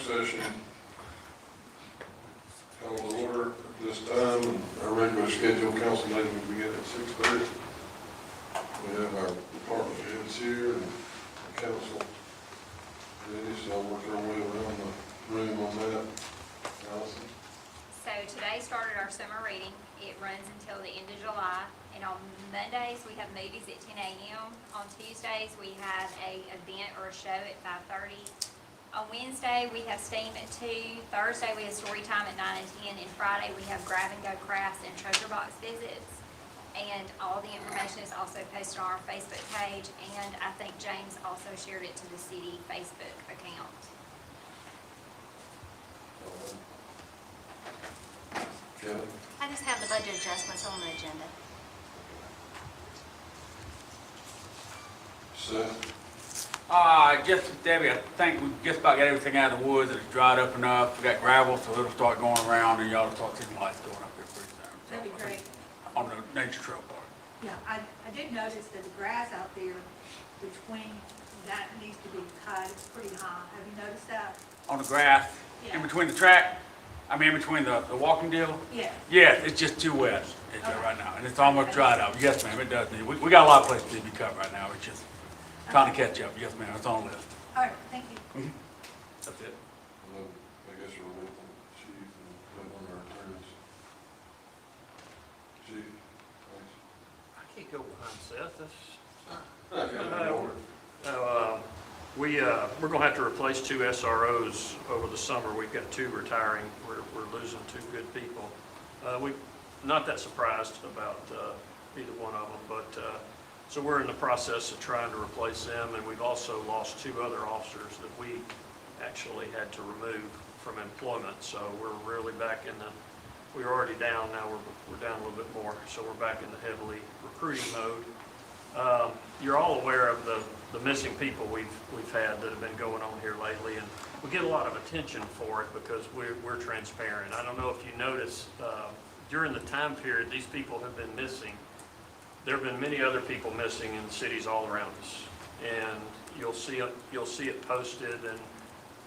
session called to order at this time. Our regular scheduled council meeting will begin at 6:30. We have our department heads here and the council. So I'll work our way around the room on that. Allison? So today started our summer reading. It runs until the end of July. And on Mondays, we have movies at 10 a.m. On Tuesdays, we have a event or a show at 5:30. On Wednesday, we have STEAM at 2. Thursday, we have story time at 9 and 10. And Friday, we have grab and go crafts and treasure box visits. And all the information is also posted on our Facebook page. And I think James also shared it to the city Facebook account. Kelly? I just have the budget adjustments on the agenda. Seth? Just Debbie, I think we just about got everything out of the woods. It's dried up enough. We got gravel, so it'll start going around, and y'all will start seeing lights going up here pretty soon. So, That'd be great. on the nature trail part. Yeah, I did notice that the grass out there between, that needs to be cut, it's pretty high. Have you noticed that? On the grass, Yeah. in between the track, in between the walking deal. Yeah. Yeah, it's just too wet right now, and it's almost dried up. Yes, ma'am, it does need. We got a lot of places to be cut right now. It's just trying to catch up. Yes, ma'am, it's on the list. All right, thank you. That's it. Well, I guess we're with the chief and wait on our attorneys. Chief, thanks. I can't go behind Seth, we're gonna have to replace 2 SROs over the summer. We've got 2 retiring. We're losing 2 good people. We're not that surprised about either one of them, but so we're in the process of trying to replace them, and we've also lost 2 other officers that we actually had to remove from employment. So we're really back in the, we were already down, now we're down a little bit more. So we're back in the heavily recruiting mode. You're all aware of the missing people we've had that have been going on here lately, and we get a lot of attention for it because we're transparent. I don't know if you notice, during the time period these people have been missing, there have been many other people missing in cities all around us, and you'll see it posted, and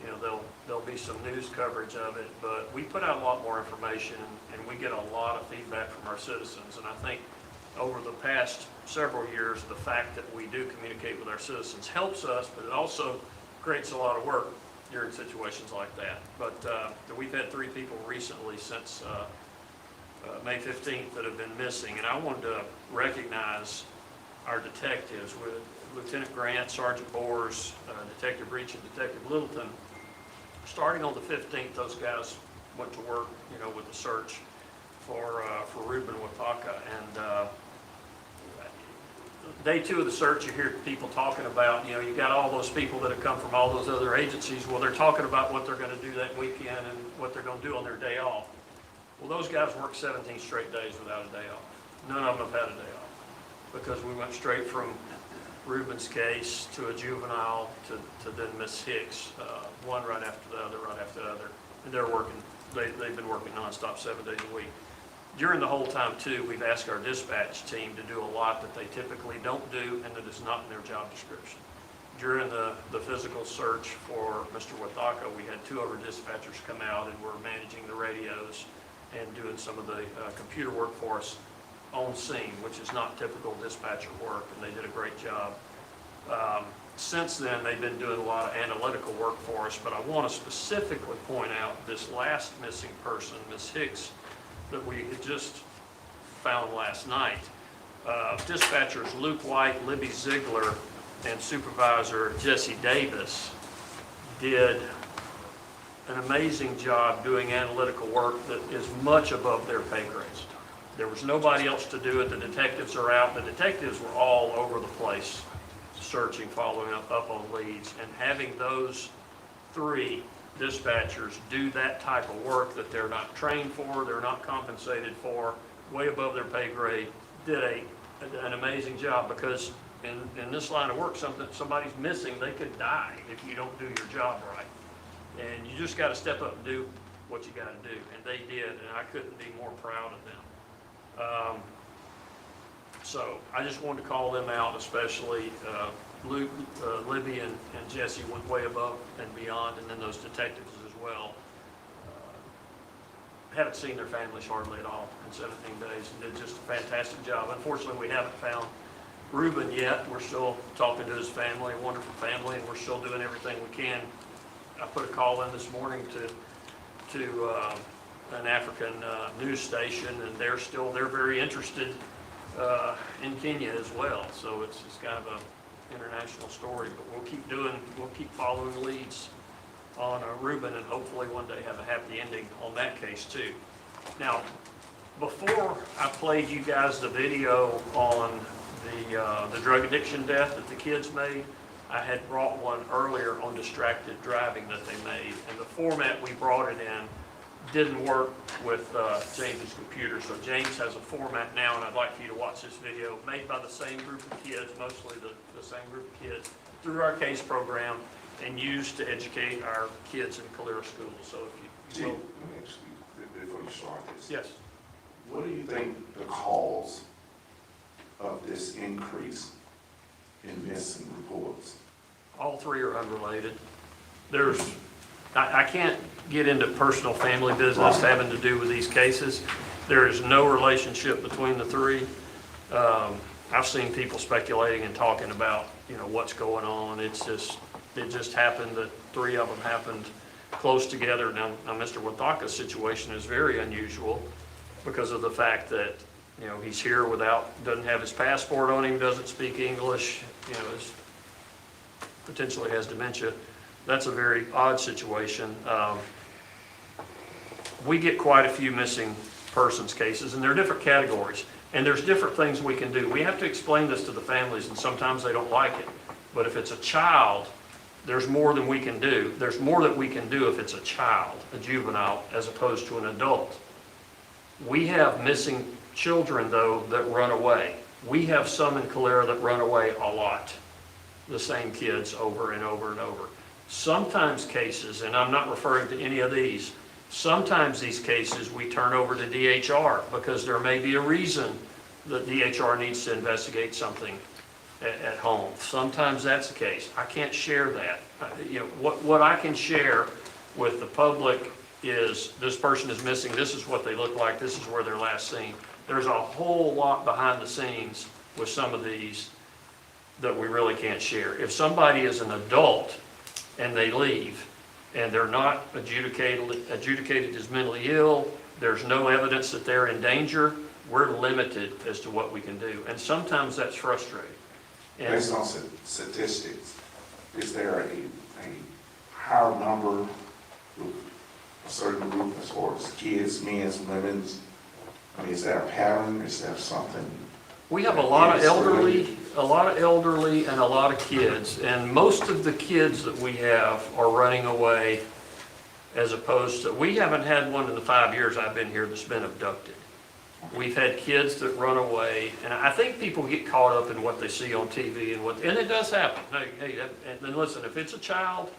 you know there'll be some news coverage of it. But we put out a lot more information, and we get a lot of feedback from our citizens. And I think over the past several years, the fact that we do communicate with our citizens helps us, but it also creates a lot of work during situations like that. But we've had 3 people recently since May 15th that have been missing, and I wanted to recognize our detectives with Lieutenant Grant, Sergeant Bores, Detective Breach, and Detective Littleton. Starting on the 15th, those guys went to work, with the search for Ruben Wataka, and day 2 of the search, you hear people talking about, you got all those people that have come from all those other agencies. Well, they're talking about what they're going to do that weekend and what they're going to do on their day off. Well, those guys worked 17 straight days without a day off. None of them have had a day off because we went straight from Ruben's case to a juvenile to then Miss Hicks, one right after the other, and they're working. They've been working nonstop 7 days a week. During the whole time, too, we've asked our dispatch team to do a lot that they typically don't do and that is not in their job description. During the physical search for Mr. Wataka, we had 2 of our dispatchers come out and were managing the radios and doing some of the computer work for us on scene, which is not typical dispatcher work, and they did a great job. Since then, they've been doing a lot of analytical work for us, but I want to specifically point out this last missing person, Miss Hicks, that we had just found last night. Dispatchers Luke White, Libby Ziegler, and Supervisor Jesse Davis did an amazing job doing analytical work that is much above their pay grades. There was nobody else to do it. The detectives are out. The detectives were all over the place searching, following up on leads, and having those 3 dispatchers do that type of work that they're not trained for, they're not compensated for, way above their pay grade, did an amazing job, because in this line of work, somebody's missing, they could die if you don't do your job right. And you just got to step up and do what you got to do, and they did, and I couldn't be more proud of them. So I just wanted to call them out, especially Luke, Libby and Jesse went way above and beyond, and then those detectives as well. Haven't seen their families hardly at all in 17 days, and did just a fantastic job. Unfortunately, we haven't found Reuben yet. We're still talking to his family, a wonderful family, and we're still doing everything we can. I put a call in this morning to an African news station, and they're very interested in Kenya as well. So it's kind of a international story, but we'll keep following leads on Reuben, and hopefully one day have a happy ending on that case too. Now, before I played you guys the video on the drug addiction death that the kids made, I had brought one earlier on distracted driving that they made, and the format we brought it in didn't work with James's computer. So James has a format now, and I'd like for you to watch this video made by the same group of kids, mostly the same group of kids, through our CASE program, and used to educate our kids in Calera schools. So if you Gee, will. let me ask you, before you start this. Yes. What do you think the cause of this increase in missing reports? All three are unrelated. I can't get into personal family business having to do with these cases. There is no relationship between the three. I've seen people speculating and talking about, what's going on. It just happened that three of them happened close together. Now Mr. Wathaka's situation is very unusual because of the fact that, he's here doesn't have his passport on him, doesn't speak English, potentially has dementia. That's a very odd situation. We get quite a few missing persons cases, and there are different categories, and there's different things we can do. We have to explain this to the families, and sometimes they don't like it. But if it's a child, there's more than we can do. There's more that we can do if it's a child, a juvenile, as opposed to an adult. We have missing children, though, that run away. We have some in Calera that run away a lot, the same kids over and over and over. Sometimes cases, and I'm not referring to any of these, sometimes these cases we turn over to DHR because there may be a reason that DHR needs to investigate something at home. Sometimes that's the case. I can't share that. What I can share with the public is this person is missing, this is what they look like, this is where they're last seen. There's a whole lot behind the scenes with some of these that we really can't share. If somebody is an adult and they leave and they're not adjudicated as mentally ill, there's no evidence that they're in danger, we're limited as to what we can do. And sometimes that's frustrating. And Based on statistics, is there a higher number of a certain group as far as kids, men, women? I mean, is there a pattern? Is there something? we have a lot of elderly and a lot of kids, and most of the kids that we have are running away as opposed to, we haven't had one in the 5 years I've been here that's been abducted. We've had kids that run away, and I think people get caught up in what they see on TV and it does happen. And listen, if it's a child,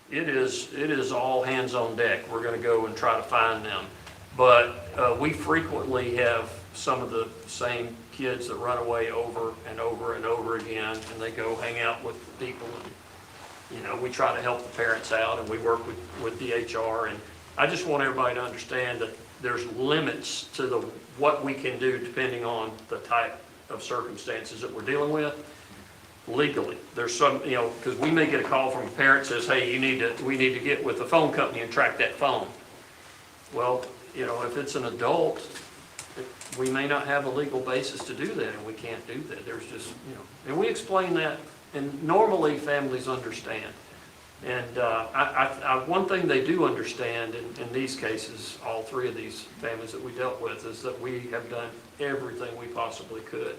it is all hands on deck. We're going to go and try to find them. But we frequently have some of the same kids that run away over and over and over again, and they go hang out with people, and we try to help the parents out, and we work with DHR. And I just want everybody to understand that there's limits to what we can do depending on the type of circumstances that we're dealing with legally. There's some, because we may get a call from a parent that says, hey, we need to get with the phone company and track that phone. Well, if it's an adult, we may not have a legal basis to do that, and we can't do that. There's just, and we explain that, and normally families understand. And one thing they do understand in these cases, all three of these families that we dealt with, is that we have done everything we possibly could.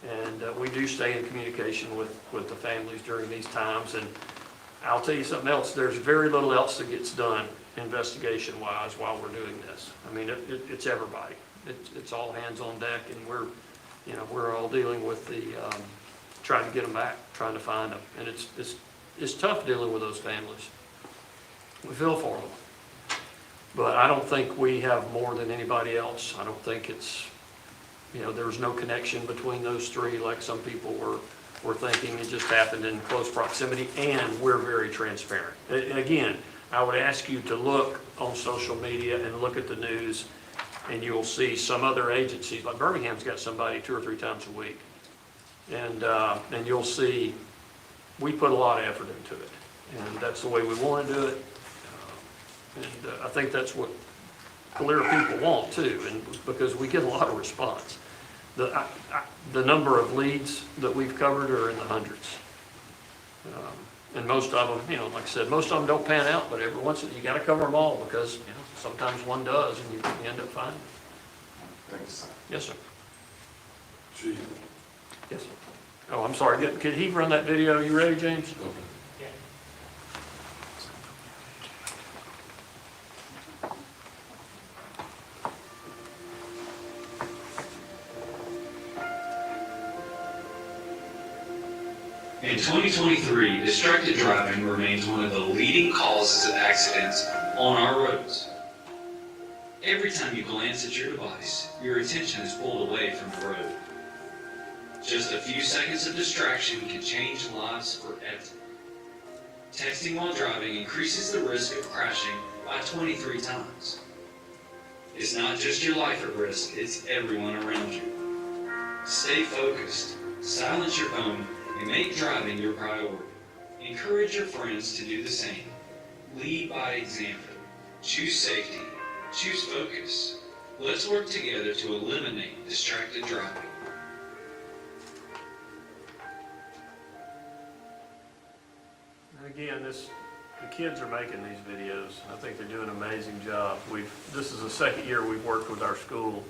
And we do stay in communication with the families during these times. And I'll tell you something else, there's very little else that gets done investigation-wise while we're doing this. I mean, it's everybody. It's all hands on deck, and we're all dealing with trying to get them back, trying to find them. And it's tough dealing with those families. We feel for them. But I don't think we have more than anybody else. I don't think it's, there was no connection between those three like some people were we're thinking it just happened in close proximity, and we're very transparent. Again, I would ask you to look on social media and look at the news, and you'll see some other agencies, like Birmingham's got somebody 2 or 3 times a week. And you'll see, we put a lot of effort into it, and that's the way we want to do it. And I think that's what Calera people want too, and because we get a lot of response. The number of leads that we've covered are in the hundreds. And most of them, like I said, most of them don't pan out, but every once in a while, you gotta cover them all, because, sometimes one does, and you end up finding. Thanks. Yes, sir. Chief. Yes, sir. Oh, I'm sorry, could he run that video? You ready, James? Okay. In 2023, distracted driving remains one of the leading causes of accidents on our roads. Every time you glance at your device, your attention is pulled away from the road. Just a few seconds of distraction can change lives forever. Texting while driving increases the risk of crashing by 23 times. It's not just your life at risk, it's everyone around you. Stay focused, silence your phone, and make driving your priority. Encourage your friends to do the same. Lead by example. Choose safety. Choose focus. Let's work together to eliminate distracted driving. And again, the kids are making these videos. I think they're doing an amazing job. This is the second year we've worked with our school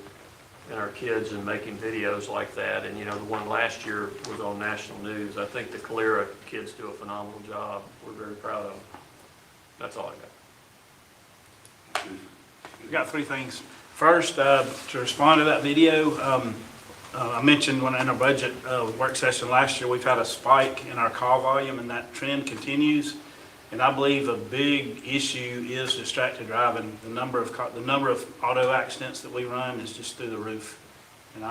and our kids in making videos like that. And the one last year was on national news. I think the Calera kids do a phenomenal job. We're very proud of them. That's all I got. We've got 3 things. First, to respond to that video, I mentioned when in our budget work session last year, we've had a spike in our call volume, and that trend continues. And I believe a big issue is distracted driving. The number of auto accidents that we run is just through the roof. And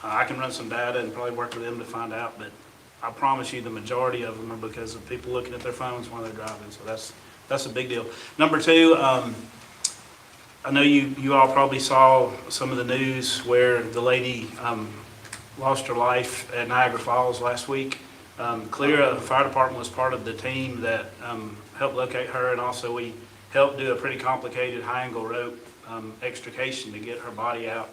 I can run some data and probably work with them to find out, but I promise you the majority of them are because of people looking at their phones while they're driving. So that's a big deal. Number 2, I know you all probably saw some of the news where the lady lost her life at Niagara Falls last week. Calera Fire Department was part of the team that helped locate her, and also we helped do a pretty complicated high-angle rope extrication to get her body out.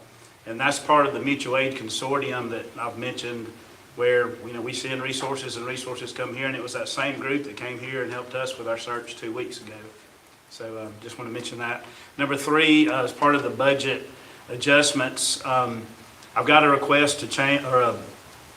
And that's part of the mutual aid consortium that I've mentioned, where we send resources and resources come here, and it was that same group that came here and helped us with our search 2 weeks ago. So just want to mention that. Number 3, as part of the budget adjustments, I've got a request to change, or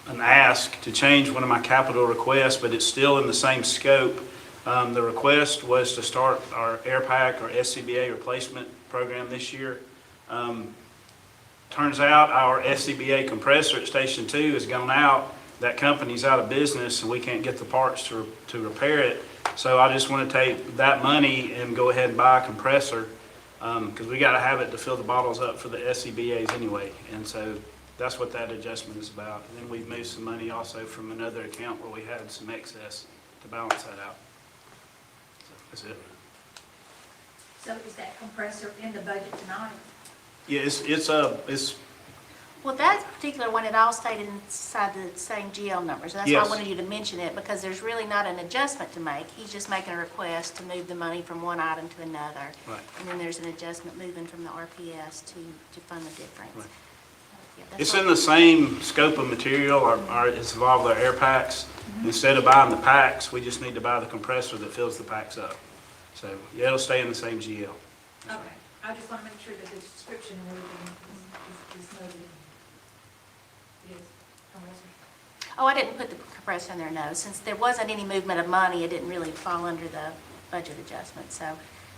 an ask to change one of my capital requests, but it's still in the same scope. The request was to start our air pack or SCBA replacement program this year. Turns out our SCBA compressor at Station 2 has gone out. That company's out of business, and we can't get the parts to repair it. So I just want to take that money and go ahead and buy a compressor, because we got to have it to fill the bottles up for the SCBA's anyway. And so that's what that adjustment is about. And then we've moved some money also from another account where we had some excess to balance that out. So that's it. So is that compressor in the budget tonight? Yeah, it's Well, that particular one, it all stayed inside the same GL numbers. That's why I Yes. wanted you to mention it, because there's really not an adjustment to make. He's just making a request to move the money from one item to another. Right. And then there's an adjustment moving from the RPS to fund the difference. Right. Yeah, that's It's all. in the same scope of material, it's involved with our air packs. Instead of buying the packs, we just need to buy the compressor that fills the packs up. So, yeah, it'll stay in the same GL. Okay, I just want to make sure that the description and everything is noted. Yes, compressor. Oh, I didn't put the compressor in there, no. Since there wasn't any movement of money, it didn't really fall under the budget adjustment. So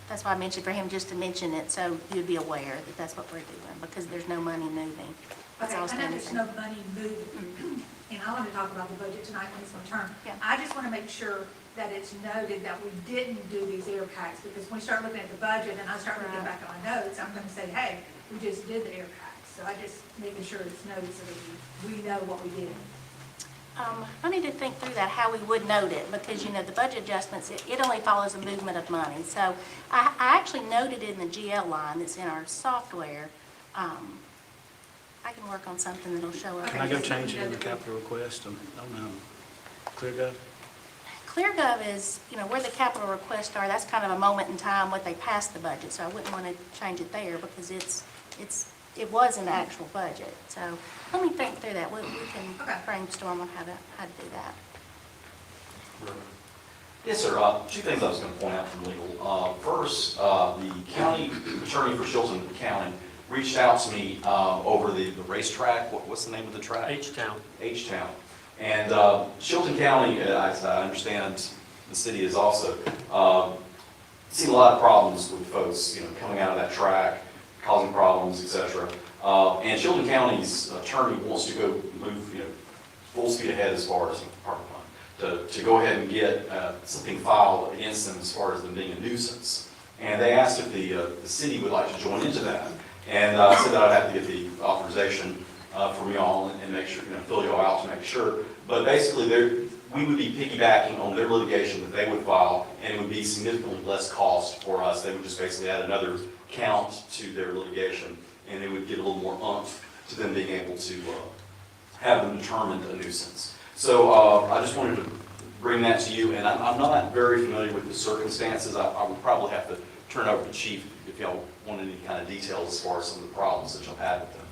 that's why I mentioned for him just to mention it, so you'd be aware that that's what we're doing, because there's no money moving. That's Okay, all I know standing. there's no money moving, and I want to talk about the budget tonight when it's my turn. Yeah. I just want to make sure that it's noted that we didn't do these air packs, because when we start looking at the budget and I start looking back at my notes, I'm going to say, hey, we just did the air packs. So I just making sure it's noted so that we know what we did. I need to think through that, how we would note it, because, you know, the budget adjustments, it only follows a movement of money. So I actually noted it in the GL line that's in our software. I can work on something that'll show up. Can I go change it in the capital request on ClearGov? ClearGov is, you know, where the capital requests are, that's kind of a moment in time what they passed the budget, so I wouldn't want to change it there because it was an actual budget. So let me think through that. We can Okay. brainstorm on how to do that. Yes, sir. Two things I was going to point out from legal. First, the county attorney for Chilton County reached out to me over the racetrack. What's the name of the track? H-Town. H-Town. And Chilton County, as I understand, the city is also seen a lot of problems with folks, you know, coming out of that track, causing problems, et cetera. And Chilton County's attorney wants to go move, you know, full speed ahead as far as to go ahead and get something filed against them as far as them being a nuisance. And they asked if the city would like to join into that. And I said that I'd have to get the authorization from y'all and make sure, you know, fill y'all out to make sure. But basically, we would be piggybacking on their litigation that they would file, and it would be significantly less cost for us. They would just basically add another count to their litigation, and it would get a little more oomph to them being able to have them determined a nuisance. So I just wanted to bring that to you, and I'm not very familiar with the circumstances. I would probably have to turn over to the chief if y'all want any kind of details as far as some of the problems that y'all had with them.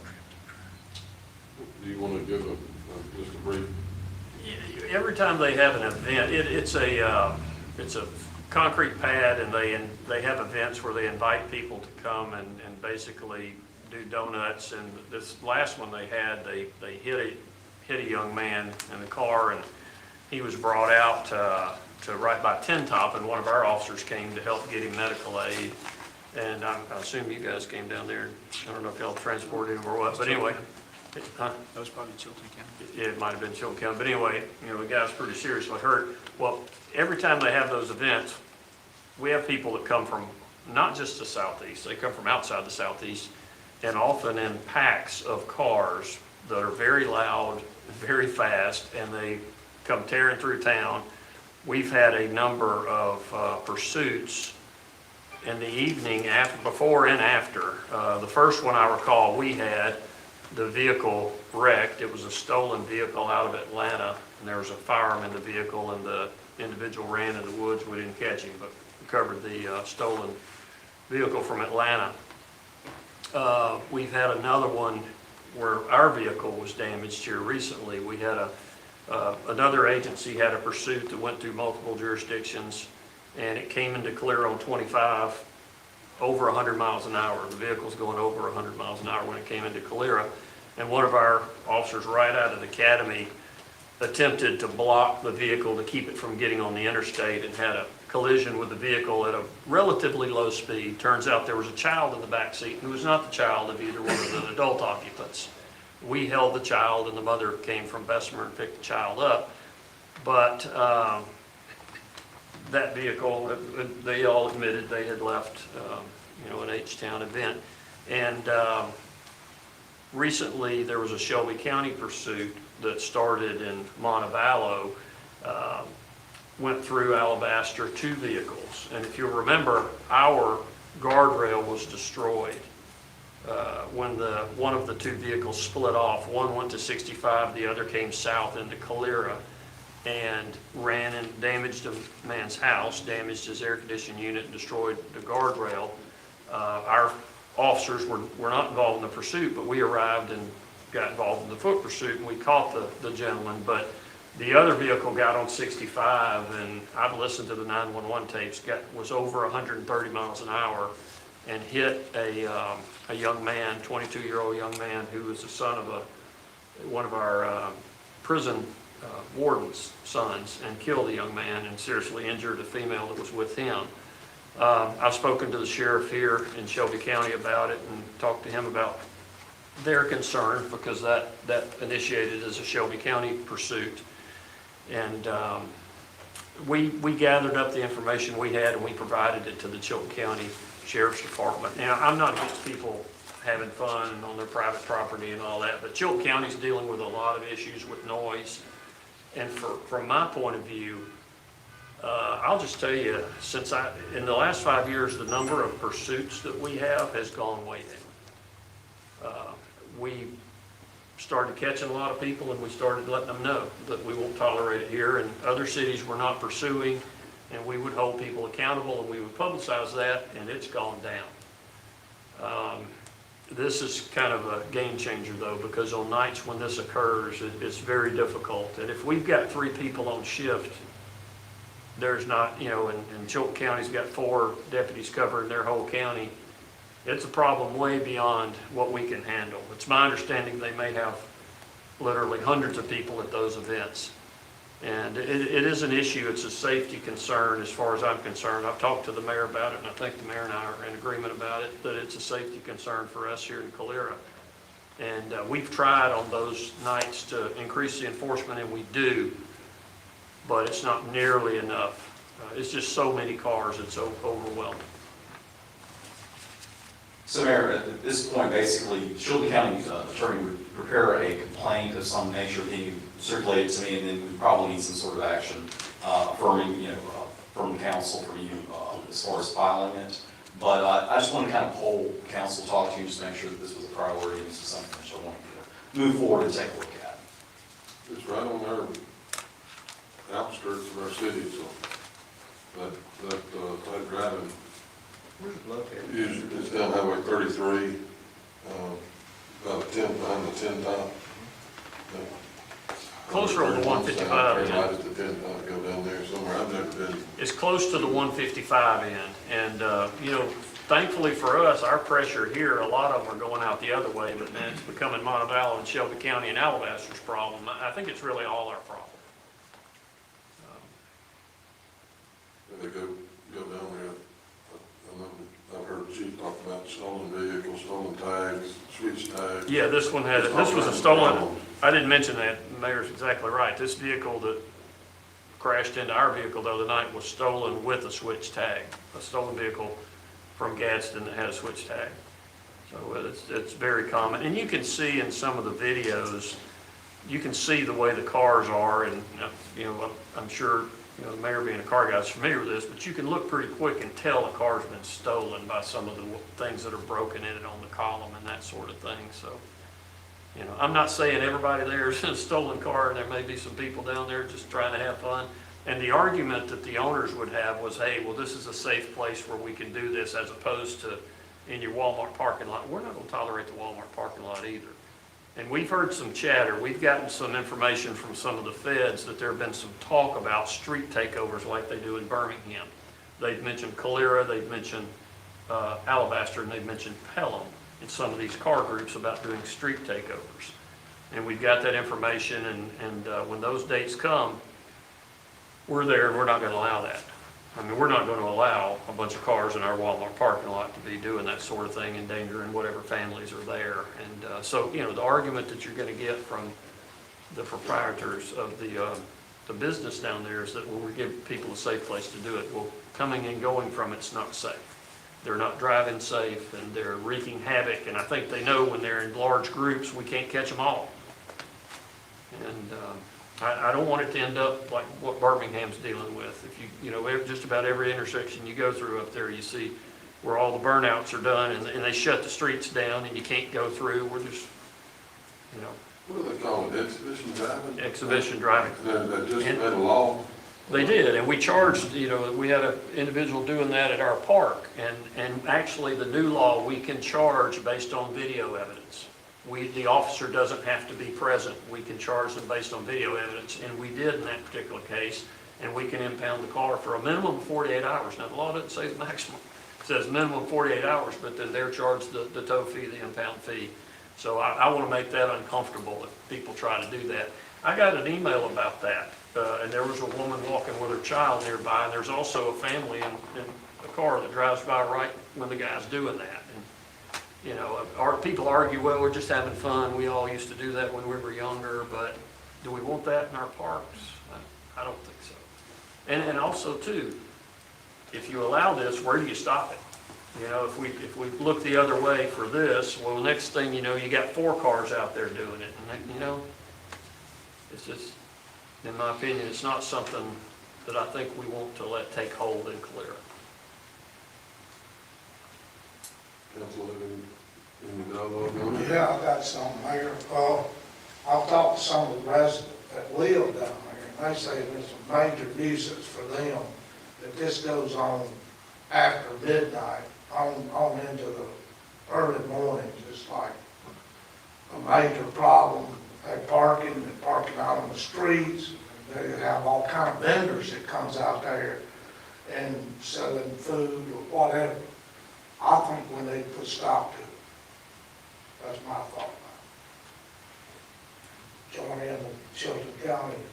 Do you want to give just a brief? Every time they have an event, it's a concrete pad, and they have events where they invite people to come and basically do donuts. And this last one they had, they hit a young man in the car, and he was brought out to right by Tin Top, and one of our officers came to help get him medical aid. And I assume you guys came down there. I don't know if y'all transported him or what, but anyway. Huh? That was probably Chilton County. It might have been Chilton County, but anyway, you know, the guy's pretty seriously hurt. Well, every time they have those events, we have people that come from not just the southeast, they come from outside the southeast, and often in packs of cars that are very loud, very fast, and they come tearing through town. We've had a number of pursuits in the evening, before and after. The first one I recall we had, the vehicle wrecked. It was a stolen vehicle out of Atlanta, and there was a firearm in the vehicle, and the individual ran in the woods. We didn't catch him, but recovered the stolen vehicle from Atlanta. We've had another one where our vehicle was damaged here recently. We had another agency had a pursuit that went through multiple jurisdictions, and it came into Calera on 25 over 100 miles an hour. The vehicle's going over 100 miles an hour when it came into Calera. And one of our officers right out of the academy attempted to block the vehicle to keep it from getting on the interstate, and had a collision with the vehicle at a relatively low speed. Turns out there was a child in the back seat who was not the child of either one of the adult occupants. We held the child, and the mother came from Bessemer and picked the child up. But that vehicle, they all admitted they had left, you know, an H-Town event. And recently, there was a Shelby County pursuit that started in Montevallo, went through Alabaster, 2 vehicles. And if you remember, our guardrail was destroyed when one of the 2 vehicles split off. One went to 65, the other came south into Calera, and ran and damaged a man's house, damaged his air conditioning unit, and destroyed the guardrail. Our officers were not involved in the pursuit, but we arrived and got involved in the foot pursuit, and we caught the gentleman. But the other vehicle got on 65, and I've listened to the 911 tapes, was over 130 miles an hour, and hit a young man, 22-year-old young man, who was the son of one of our prison warden's sons, and killed a young man and seriously injured a female that was with him. I've spoken to the sheriff here in Shelby County about it and talked to him about their concern, because that initiated as a Shelby County pursuit. And we gathered up the information we had, and we provided it to the Chilton County Sheriff's Department. Now, I'm not against people having fun on their private property and all that, but Chilton County's dealing with a lot of issues with noise. And from my point of view, I'll just tell you, in the last 5 years, the number of pursuits that we have has gone way down. We started catching a lot of people, and we started letting them know that we won't tolerate it here, and other cities were not pursuing, and we would hold people accountable, and we would publicize that, and it's gone down. This is kind of a game changer, though, because on nights when this occurs, it's very difficult. And if we've got 3 people on shift, there's not, and Chilton County's got 4 deputies covering their whole county, it's a problem way beyond what we can handle. It's my understanding they may have literally hundreds of people at those events. And it is an issue, it's a safety concern as far as I'm concerned. I've talked to the mayor about it, and I think the mayor and I are in agreement about it, that it's a safety concern for us here in Calera. And we've tried on those nights to increase the enforcement, and we do, but it's not nearly enough. It's just so many cars, it's overwhelming. So Mayor, at this point, basically, Chilton County attorney would prepare a complaint of some nature, then you circulate it to me, and then we probably need some sort of action affirming, from the council for you as far as filing it. But I just want to kind of poll council, talk to you, just make sure that this was a priority, and this is something that you want to move forward and take a look at. It's right on our outskirts of our city, so that driving, it's down Highway 33, about a 10, behind the 10 top. Closer on the 155 Right end. at the 10 top, go down there somewhere, I've never been. It's close to the 155 end. And, thankfully for us, our pressure here, a lot of them are going out the other way, but then it's becoming Montevallo and Shelby County and Alabaster's problem. I think it's really all our problem. They go down there, I've heard the chief talk about stolen vehicles, stolen tags, switch tags. Yeah, this one had, this was a stolen, I didn't mention that, the mayor's exactly right. This vehicle that crashed into our vehicle the other night was stolen with a switch tag. A stolen vehicle from Gadsden that had a switch tag. So it's very common. And you can see in some of the videos, you can see the way the cars are, and, I'm sure, the mayor being a car guy is familiar with this, but you can look pretty quick and tell a car's been stolen by some of the things that are broken in it on the column and that sort of thing. So, I'm not saying everybody there is in a stolen car, and there may be some people down there just trying to have fun. And the argument that the owners would have was, hey, well, this is a safe place where we can do this as opposed to in your Walmart parking lot. We're not going to tolerate the Walmart parking lot either. And we've heard some chatter. We've gotten some information from some of the feds that there have been some talk about street takeovers like they do in Birmingham. They've mentioned Calera, they've mentioned Alabaster, and they've mentioned Pelham in some of these car groups about doing street takeovers. And we've got that information, and when those dates come, we're there, and we're not going to allow that. I mean, we're not going to allow a bunch of cars in our Walmart parking lot to be doing that sort of thing, endangering whatever families are there. And so, the argument that you're going to get from the proprietors of the business down there is that when we give people a safe place to do it, well, coming and going from it's not safe. They're not driving safe, and they're wreaking havoc. And I think they know when they're in large groups, we can't catch them all. And I don't want it to end up like what Birmingham's dealing with. If just about every intersection you go through up there, you see where all the burnouts are done, and they shut the streets down, and you can't go through. We're just, What do they call it, exhibition driving? Exhibition driving. That just made a law? They did, and we charged, we had an individual doing that at our park, and actually the new law, we can charge based on video evidence. The officer doesn't have to be present. We can charge them based on video evidence, and we did in that particular case, and we can impound the car for a minimum of 48 hours. Now, the law doesn't say the maximum. It says minimum 48 hours, but then they're charged the tow fee, the impound fee. So I want to make that uncomfortable if people try to do that. I got an email about that, and there was a woman walking with her child nearby, and there's also a family in a car that drives by right when the guy's doing that. Our people argue, well, we're just having fun. We all used to do that when we were younger, but do we want that in our parks? I don't think so. And also, too, if you allow this, where do you stop it? If we look the other way for this, well, next thing you know, you got 4 cars out there doing it. And, it's just, In my opinion, it's not something that I think we want to let take hold in Calera. Council, any dialogue on it? Yeah, I got some, Mayor. I've talked to some of the residents that live down there, and they say there's a major nuisance for them, that this goes on after midnight, on into the early mornings. It's like a major problem. They're parking out on the streets. They have all kind of vendors that comes out there and selling food or whatever. I think we need to put a stop to it. That's my thought. Join in with Chilton County and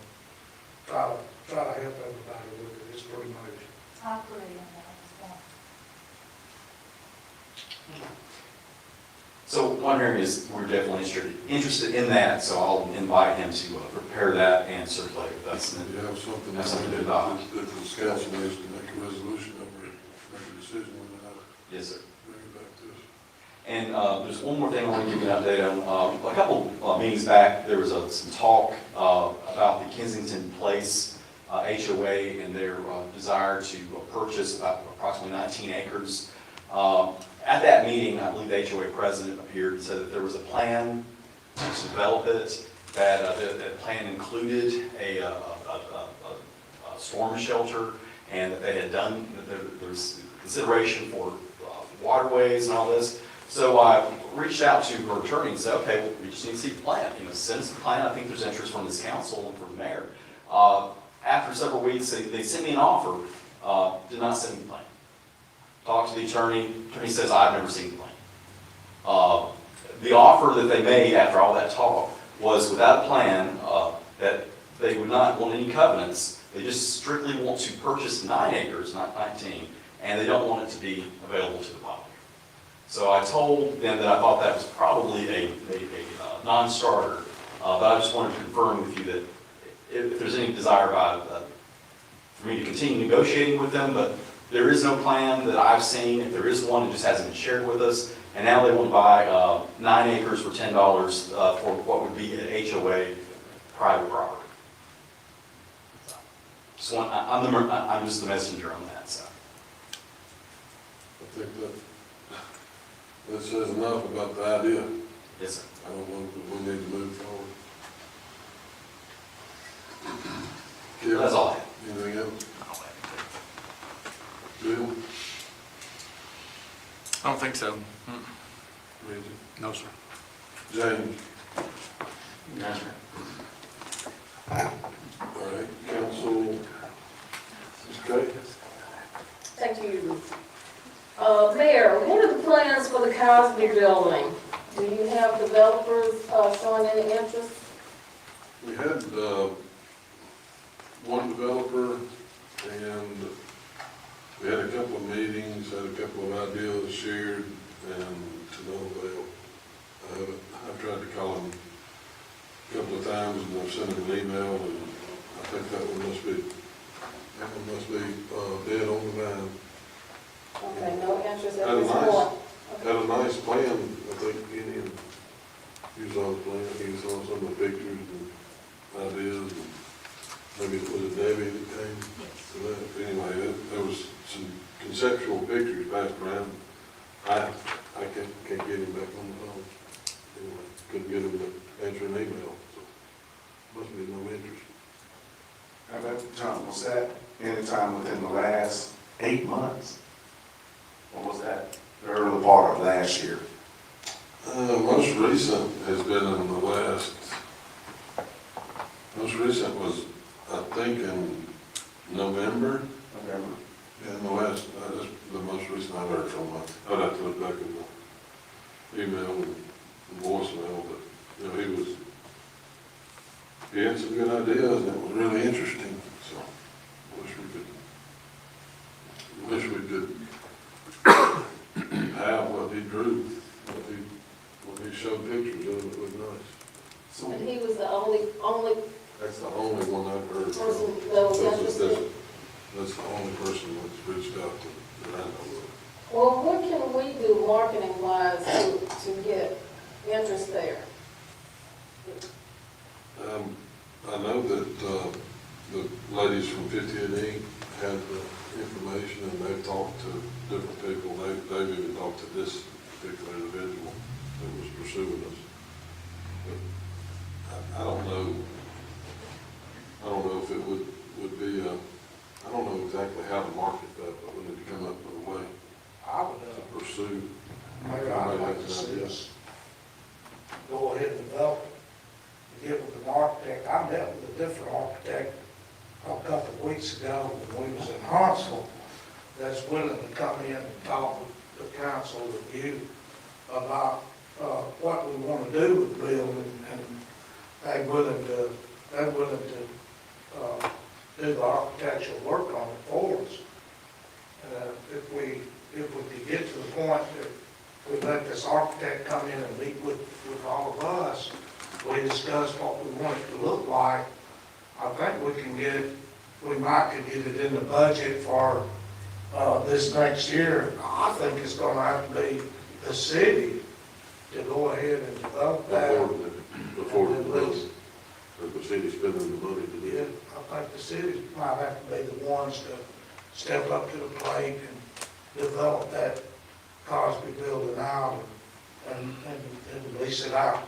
try to help everybody with it. It's pretty major. I agree on that as well. So what I'm hearing is we're definitely interested in that, so I'll invite him to prepare that and circulate it. That's, You have something That's something to that adopt. the council needs to make a resolution over it, make a decision on that, yes, sir. bring it back to us. And there's one more thing I want to give you an update on. A couple meetings back, there was some talk about the Kensington Place HOA and their desire to purchase about approximately 19 acres. At that meeting, I believe the HOA president appeared and said that there was a plan to develop it, that that plan included a storm shelter, and that they had done, that there's consideration for waterways and all this. So I reached out to her attorney and said, okay, well, we just need to see the plan. Send us the plan. I think there's interest from this council and from the mayor. After several weeks, they sent me an offer, did not send me the plan. Talked to the attorney says, I've never seen the plan. The offer that they made after all that talk was without a plan, that they would not want any covenants. They just strictly want to purchase 9 acres, not 19, and they don't want it to be available to the public. So I told them that I thought that was probably a non-starter, but I just wanted to confirm with you that if there's any desire for me to continue negotiating with them, but there is no plan that I've seen. If there is one, it just hasn't been shared with us. And now they want to buy 9 acres for $10 for what would be an HOA private property. So I'm just the messenger on that. So I think that says enough about the idea. yes, sir. I don't know if we need to move forward. That's all I have. Anything else? Bill? I don't think so. Reggie? No, sir. James? No, sir. All right, council, Ms. Kay? Thank you. Mayor, what are the plans for the Cosby building? Do you have developers showing any interest? We had one developer, and we had a couple of meetings, had a couple of ideas shared, and to no avail. I've tried to call him a couple of times, and I've sent him an email, and I think that one must be dead on the vine. Okay, no interest at Had a this nice- point? Had a nice plan, I think, he was on the plan, he was on some of the pictures and ideas, and maybe it was Debbie that came to that. Anyway, there was some conceptual pictures passed around. I can't get him back on the phone. Anyway, couldn't get him to answer an email, so must be no interest. At that time, was that anytime within the last 8 months? Or was that the early part of last year? Most recent has been in the last, most recent was, I think, in November. November? Yeah, in the last, that's the most recent I've heard from him. I'd have to look back at the email and voicemail, but, he had some good ideas, and it was really interesting, so, wish we could have what he drew, when he showed pictures of it, looked nice. And he was the only That's the only one I've heard person from. that was That's- interested? That's the only person that's reached out to, that I know of. Well, what can we do marketing wise to get interest there? I know that, the ladies from 58E had the information and they've talked to different people. They've even talked to this particular individual that was pursuing us. But I don't know if it would be, I don't know exactly how to market that, but we need to come up with a way I would, to pursue. Mayor, I'd like to see us go ahead and develop, get with an architect. I met with a different architect a couple of weeks ago when we was in Huntsville, that's willing to come in and talk with the council with you about, what we want to do with the building, and they're willing to, do the architectural work on it for us. If we could get to the point that we let this architect come in and meet with all of us, we discuss what we want it to look like, I think we might could get it in the budget for, this next year. I think it's gonna have to be the city to go ahead and develop that. Before the city spending the money to do Yeah, it. I think the city might have to be the ones to step up to the plate and develop that Cosby building out and lease it out.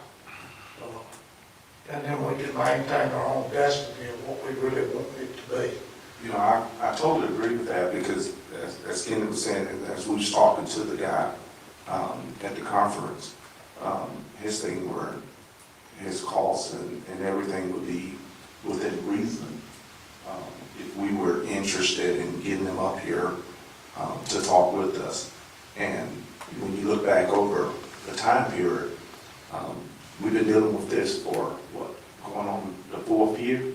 And then we can maintain our own destiny of what we really want it to be. You know, I totally agree with that because as Kenny was saying, as we was talking to the guy, at the conference, his thing were, his costs and everything would be within reason. If we were interested in getting them up here, to talk with us. And when you look back over the time period, we've been dealing with this for going on the 4th year,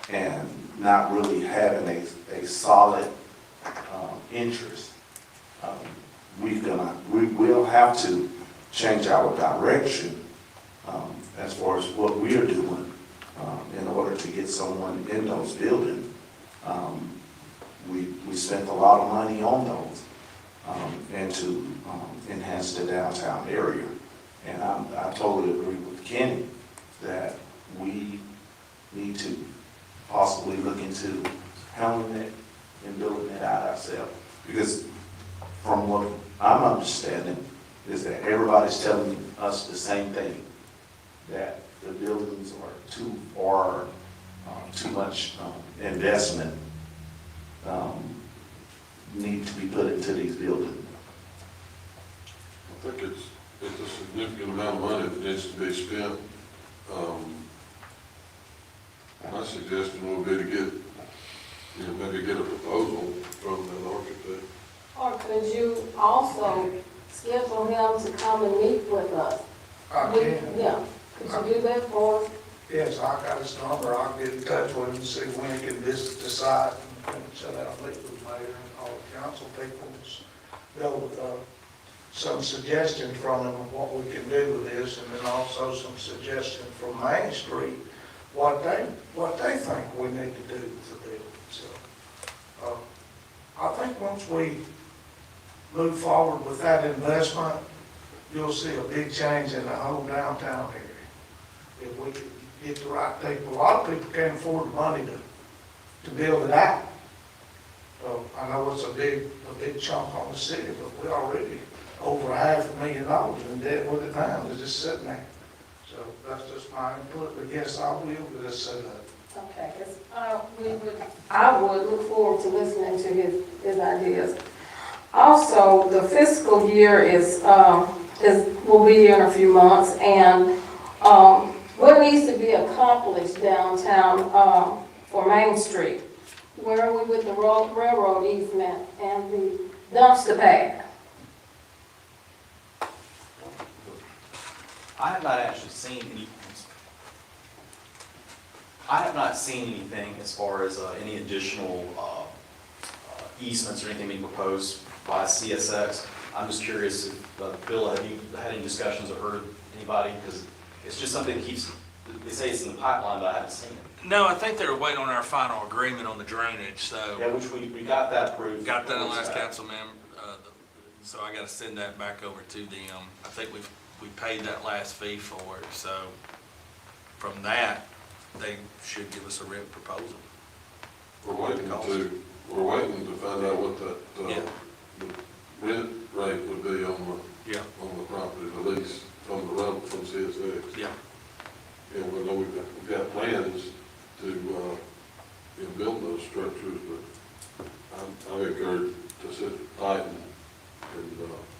and not really having a solid, interest. We will have to change our direction, as far as what we are doing, in order to get someone in those buildings. We spent a lot of money on those, and to enhance the downtown area. And I totally agree with Kenny that we need to possibly look into handling it and building it out ourselves. Because from what I'm understanding is that everybody's telling us the same thing, that the buildings are too far, too much investment need to be put into these buildings. I think it's a significant amount of money that needs to be spent. My suggestion would be to get, maybe get a proposal from an architect. Or could you also schedule him to come and meet with us? I can. Yeah, could you do that for us? Yes, I got his number. I'll get in touch with him and see when he can visit the site and set out a meet with the mayor and all the council people. Go with some suggestions from him of what we can do with this, and then also some suggestions from Main Street, what they think we need to do with the building. So, I think once we move forward with that investment, you'll see a big change in the whole downtown area. If we can get the right people, a lot of people can't afford the money to build it out. I know it's a big chunk on the city, but we're already over $500,000 in debt with it now, it's just sitting there. So that's just my input, but yes, I will just set up. Okay, 'cause I would look forward to listening to his ideas. Also, the fiscal year will be here in a few months, and what needs to be accomplished downtown for Main Street? Where are we with the railroad easement and the dumpster pad? I have not actually seen anything as far as any additional easements or anything being proposed by CSX. I'm just curious if, Bill, have you had any discussions or heard of anybody? Because it's just something that keeps, they say it's in the pipeline, but I haven't seen it. No, I think they were waiting on our final agreement on the drainage, so. Yeah, which we got that approved. Got that in last council member, so I gotta send that back over to them. I think we paid that last fee for it, so from that, they should give us a written proposal. We're waiting to find out what that, Yeah. the rent rate would be on Yeah. the property, the lease from the rental from CSX. Yeah. And we know we've got plans to, build those structures, but I'm encouraged to sit tight and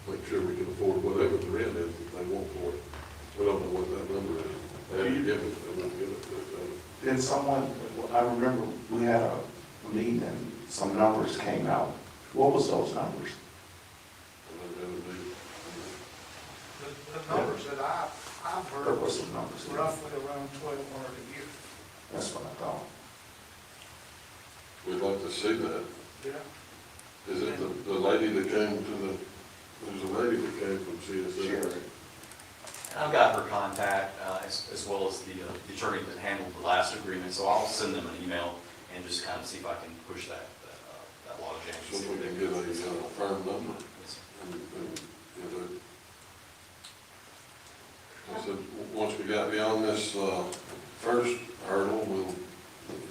make sure we can afford whatever the rent is that they want for it. We don't know what that number is. They haven't given it, they won't give it to us. Then someone, I remember we had a meeting and some numbers came out. What was those numbers? The numbers that I've There heard was was some numbers. roughly around 1,200 a year. That's what I thought. We'd like to see that. Yeah. Is it the lady that came to there's a lady that came from CSX? I've got her contact, as well as the attorney that handled the last agreement, so I'll send them an email and just kind of see if I can push that logjam. So if we can get a firm number. And, I said, once we got beyond this, first hurdle, we'll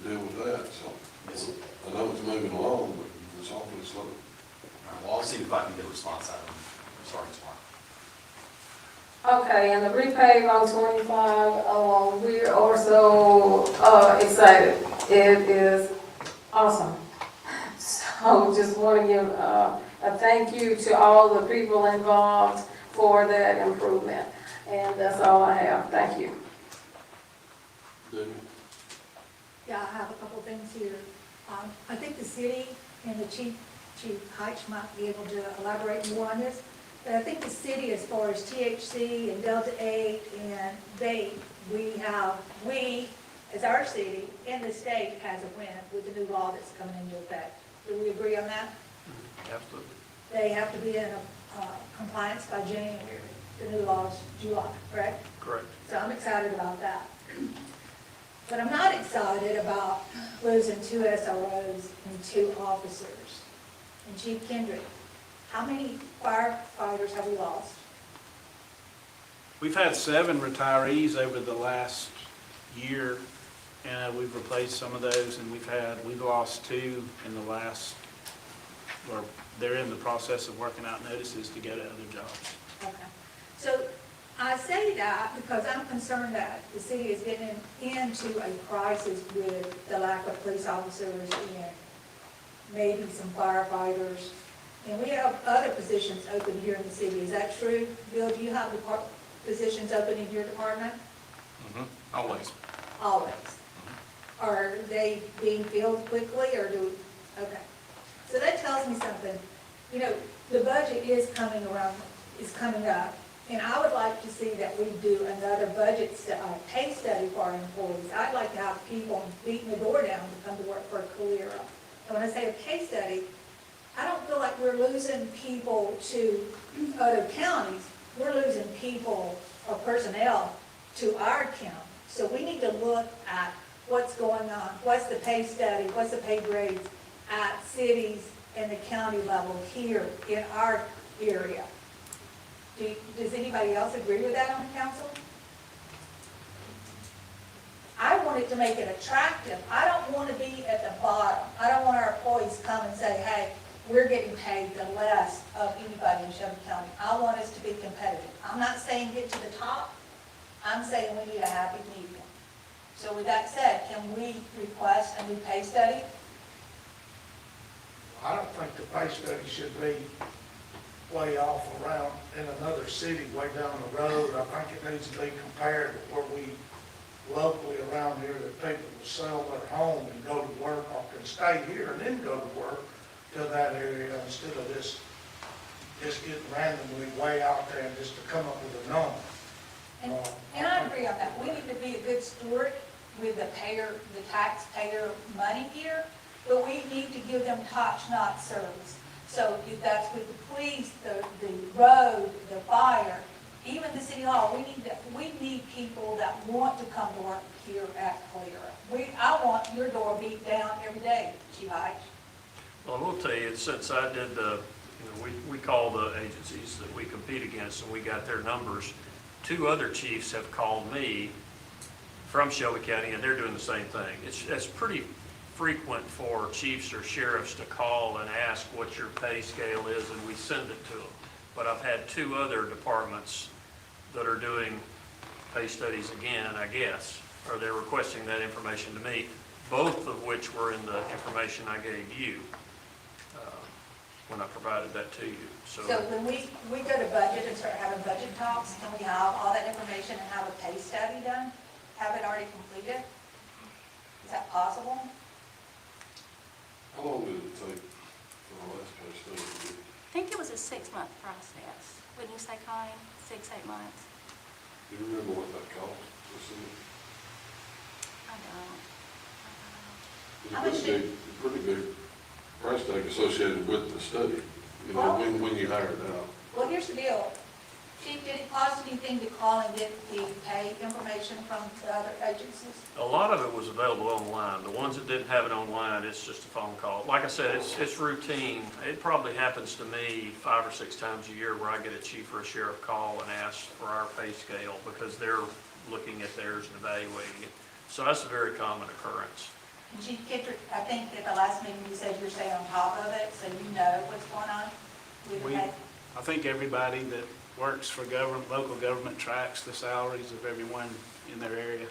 deal with that, so. Yes. I know it's moving along, but it's awfully slow. All right, well, I'll see if I can get a response out of them, starting tomorrow. Okay, and the repave on 25, we're also excited. It is awesome. So just want to give a thank you to all the people involved for that improvement. And that's all I have. Thank you. Yeah, I have a couple things here. I think the city and the Chief Heitch might be able to elaborate more on this. But I think the city, as far as THC and Delta 8 and vape, we, as our city and the state has a win with the new law that's coming into effect. Do we agree on that? Absolutely. They have to be in compliance by January. The new law is July, correct? Correct. So I'm excited about that. But I'm not excited about losing 2 SROs and 2 officers. And Chief Kendrick, how many firefighters have we lost? We've had 7 retirees over the last year, and we've replaced some of those, and we've lost 2 in the last, or they're in the process of working out notices to go to other jobs. Okay. So I say that because I'm concerned that the city is getting into a crisis with the lack of police officers and maybe some firefighters. And we have other positions open here in the city. Is that true? Bill, do you have positions open in your department? Always. Always. Are they being filled quickly or okay. So that tells me something. You know, the budget is coming up. And I would like to see that we do another pay study for our employees. I'd like to have people beating the door down to come to work for Calera. And when I say a pay study, I don't feel like we're losing people to other counties. We're losing people or personnel to our county. So we need to look at what's going on, what's the pay study, what's the pay grades at cities and the county level here in our area. Does anybody else agree with that on the council? I want it to make it attractive. I don't want to be at the bottom. I don't want our employees come and say, hey, we're getting paid the less of anybody in Shelby County. I want us to be competitive. I'm not saying get to the top. I'm saying we need a happy medium. So with that said, can we request a new pay study? I don't think the pay study should be way off around in another city way down the road. I think it needs to be compared to where we locally around here that people will sell their home and go to work or can stay here and then go to work to that area instead of just getting randomly way out there and just to come up with a number. And I agree on that. We need to be a good steward with the taxpayer money here, but we need to give them top-notch service. So if that's with the police, the road, the fire, even the city hall, we need people that want to come to work here at Calera. I want your door beat down every day, Chief Heitch. Well, I will tell you, since I did we call the agencies that we compete against and we got their numbers, 2 other chiefs have called me from Shelby County, and they're doing the same thing. It's pretty frequent for chiefs or sheriffs to call and ask what your pay scale is, and we send it to them. But I've had 2 other departments that are doing pay studies again, I guess, or they're requesting that information to me, both of which were in the information I gave you when I provided that to you. So when we go to budget and start having budget talks, can we have all that information and have a pay study done? Have it already completed? Is that possible? How long did it take for the last pay study to get? I think it was a 6-month process. Wouldn't you say, Connie? 6, 8 months? Do you remember what that cost? I don't. It's a pretty big price tag associated with the study, you know, Well- when you hire it out. Well, here's the deal. Chief, did it cost anything to call and get the pay information from the other agencies? A lot of it was available online. The ones that didn't have it online, it's just a phone call. Like I said, it's routine. It probably happens to me 5 or 6 times a year where I get a chief or a sheriff call and ask for our pay scale because they're looking at theirs and evaluating it. So that's a very common occurrence. And Chief Kendrick, I think at the last meeting you said you're staying on top of it, so you know what's going on with the pay. I think everybody that works for government, local government tracks the salaries of everyone in their area.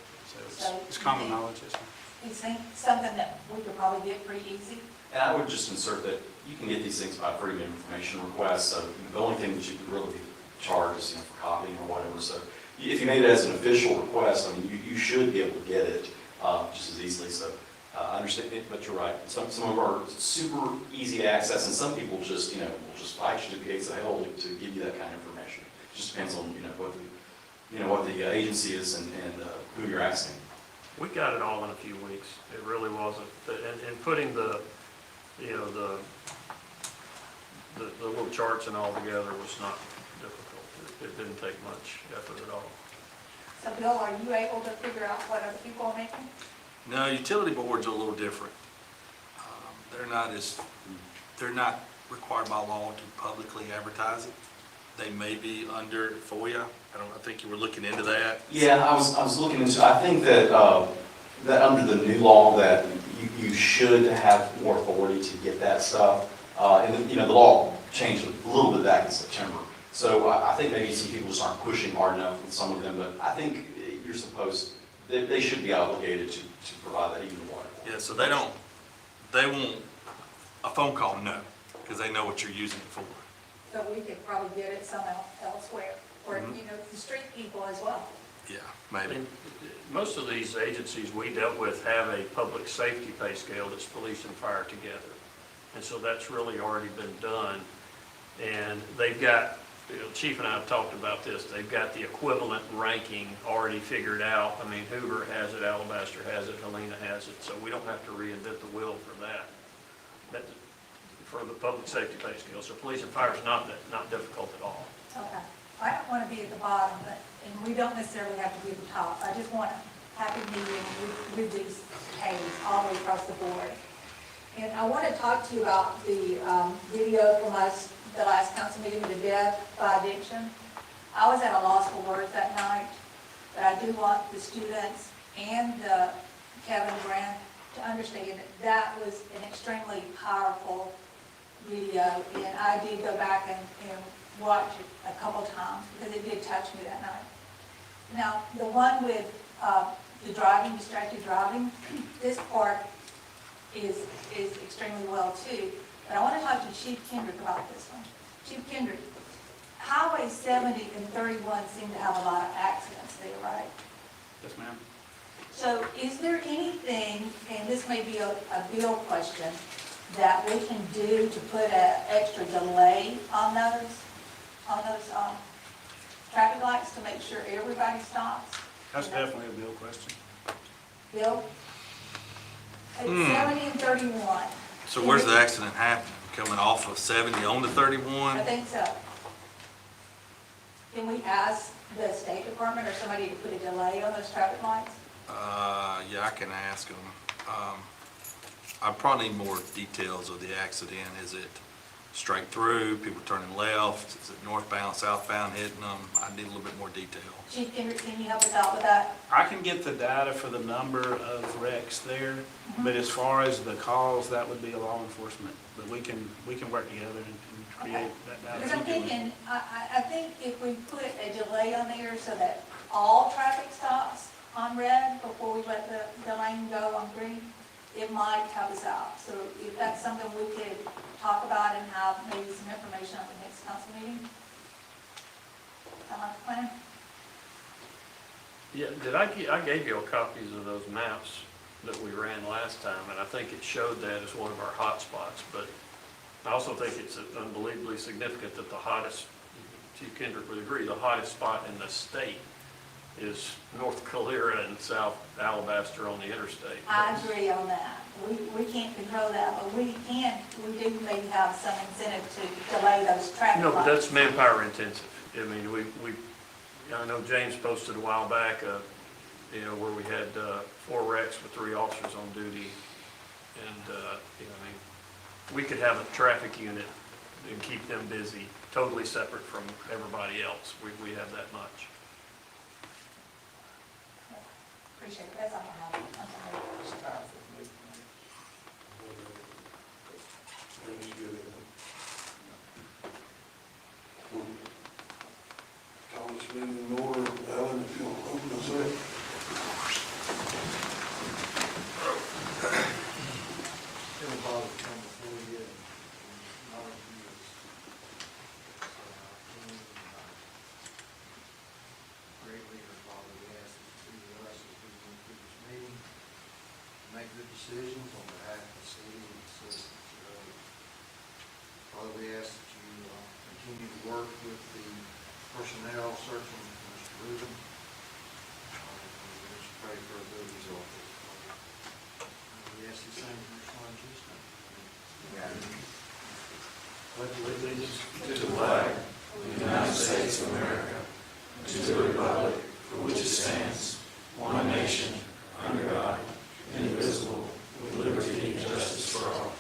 So it's common knowledge, yes, ma'am. You think something that we could probably get pretty easy? And I would just insert that you can get these things by freedom of information request, so the only thing that you could really be charged is, for copying or whatever. So if you made it as an official request, I mean, you should be able to get it just as easily. So I understand it, but you're right. Some of them are super easy to access, and some people just, will just fight you to the gates of hell to give you that kind of information. It just depends on, what the agency is and who you're asking. We got it all in a few weeks. It really wasn't. And putting the little charts and all together was not difficult. It didn't take much effort at all. So Bill, are you able to figure out what other people are making? No, utility boards are a little different. They're not required by law to publicly advertise it. They may be under FOIA. I think you were looking into that. Yeah, I was looking into, I think that, that under the new law that you should have more authority to get that stuff. And, the law changed a little bit back in September. So I think maybe some people just aren't pushing hard enough with some of them, but I think you're supposed, they should be obligated to provide that even more. Yeah, so they won't, a phone call, no, because they know what you're using it for. So we could probably get it somehow elsewhere, or, the street people as well. Yeah, maybe. And most of these agencies we dealt with have a public safety pay scale that's police and fire together. And so that's really already been done. And they've got, Chief and I have talked about this, they've got the equivalent ranking already figured out. I mean, Hoover has it, Alabaster has it, Helena has it, so we don't have to reinvent the wheel for that. For the public safety pay scale. So police and fire is not difficult at all. Okay. I don't want to be at the bottom, and we don't necessarily have to be at the top. I just want a happy medium with these pays all the way across the board. And I want to talk to you about the video from the last council meeting, the death by addiction. I was at a loss for words that night, but I do want the students and Kevin Grant to understand that that was an extremely powerful video, and I did go back and watch it a couple times because it did touch me that night. Now, the one with the driving, distracted driving, this part is extremely well too. But I want to talk to Chief Kendrick about this one. Chief Kendrick, Highway 70 and 31 seem to have a lot of accidents there, right? Yes, ma'am. So is there anything, and this may be a bill question, that we can do to put an extra delay on those traffic lights to make sure everybody stops? That's definitely a bill question. Bill? It's 70 and 31. So where's the accident happening? Coming off of 70 on to 31? I think so. Can we ask the State Department or somebody to put a delay on those traffic lights? Yeah, I can ask them. I probably need more details of the accident. Is it straight through, people turning left, is it northbound, southbound hitting them? I need a little bit more detail. Chief Kendrick, can you help us out with that? I can get the data for the number of wrecks there, but as far as the calls, that would be a law enforcement. But we can work together and create that data. Because I'm thinking, I think if we put a delay on there so that all traffic stops on red before we let the lane go on green, it might help us out. So if that's something we could talk about and have maybe some information on the next council meeting. Sound like a plan? Yeah, I gave you copies of those maps that we ran last time, and I think it showed that as one of our hot spots, but I also think it's unbelievably significant that the hottest, Chief Kendrick would agree, the hottest spot in the state is North Calera and South Alabaster on the interstate. I agree on that. We can't control that, but we do maybe have some incentive to delay those traffic No, lights. but that's manpower intensive. I mean, I know James posted a while back, where we had 4 wrecks with 3 officers on duty. And, I mean, we could have a traffic unit and keep them busy, totally separate from everybody else. We have that much. Appreciate it. That's all I have. I'm sorry. Call this meeting in order. Alan, if you'll open us up. Everybody come before you and acknowledge you as king great leader. Father, we ask that you be with us as we move through this meeting, make good decisions on behalf of the city and the citizens. Father, we ask that you continue to work with the personnel searching for Mr. Rubin. We just pray for a good result. We ask these things in your son Jesus' name. Pledge allegiance To the flag of the United States of America, and to the republic for which it stands, one nation, under God, indivisible, with liberty and justice for all.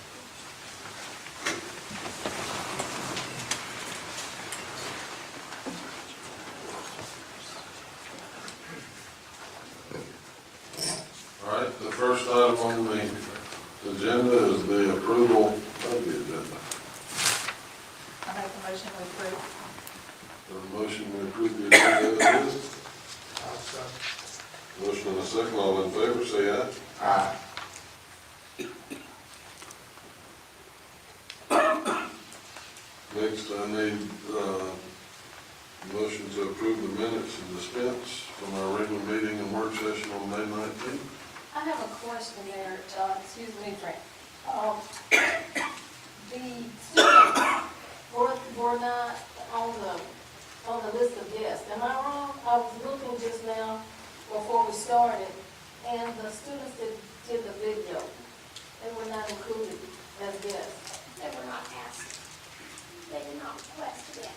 All right, the first item on the agenda is the approval of the agenda. I make a motion to approve. The motion to approve the agenda as is. I'll second. Motion and a second, all in favor, say aye. Aye. Next, I need motion to approve the minutes and dispense from our regular meeting and work session on May 19th. I have a question there, excuse me, Frank. The students were not on the list of guests. Am I wrong? I was looking just now before we started, and the students that did the video, they were not included as guests. They were not asked. They did not request to get a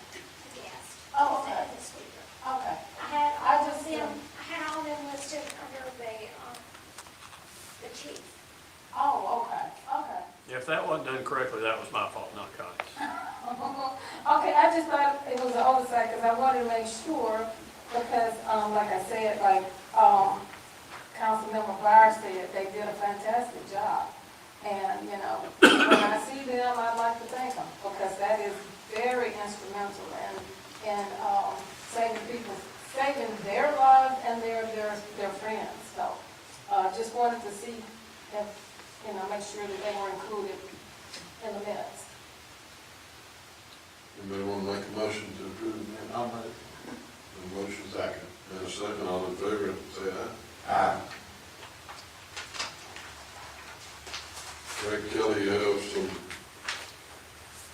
guest. Oh, okay. The speaker. Okay. I had all of just, them, I had all of them listed under the chief. Oh, okay, okay. If that wasn't done correctly, that was my fault, not Connie's. Okay, I just thought it was an oversight, because I wanted to make sure, because, like I said, Councilmember Byer said, they did a fantastic job. And, when I see them, I'd like to thank them, because that is very instrumental in saving their lives and their friends. So, just wanted to see if, make sure that they were included in the minutes. Anybody want to make a motion to approve the minutes? I'll move. The motion second. And a second, all in favor, say aye. Aye. Greg Kelly, you have some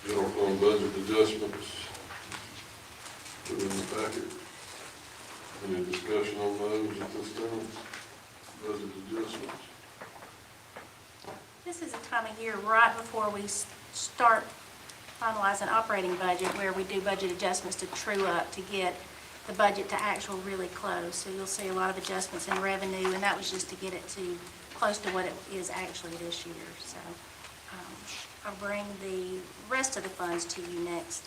general fund budget adjustments put in the packet. Any discussion on those at this time? Budget adjustments? This is a time of year right before we start finalizing operating budget, where we do budget adjustments to true up to get the budget to actual really close. So you'll see a lot of adjustments in revenue, and that was just to get it to close to what it is actually this year. So I'll bring the rest of the funds to you next